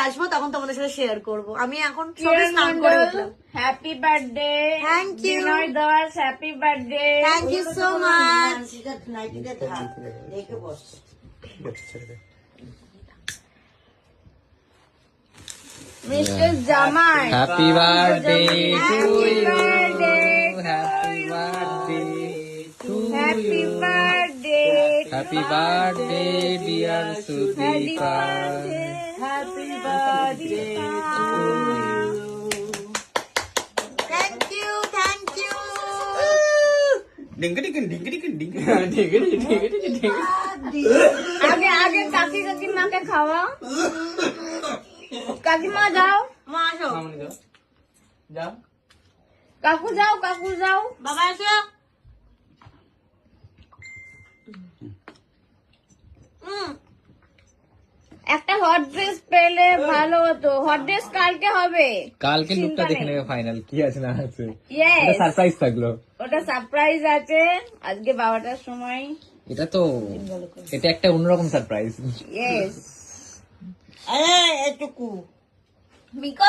আসবো তখন তোমাদের সাথে শেয়ার করবো। আমি এখন সবে স্নান করে উঠলাম। Happy birthday. Thank you, Binoy Das happy birthday. Thank you so much. Mister জামাই happy birthday to you, Happy happy birthday to happy you, birthday happy birthday dear Sudipa, happy birthday thank you, thank you. আগে আগে কাকিমাকে খাওয়া। কাকিমা যাও, মা আসো, যাও কাকু যাও। বাবা আসো। একটা হট ড্রেস পেলে ভালো হতো। হট ড্রেস কালকে হবে। কালকে লুকটা চিন্তা দেখে নেই। নেবে ফাইনাল কি আছে না আছে, Yes, সারপ্রাইজ থাকলো। ওটা সারপ্রাইজ আছে আজকে 12টার সময়। এটা তো এটা একটা অন্যরকম সারপ্রাইজ। ইয়েস, এটুকু বিকো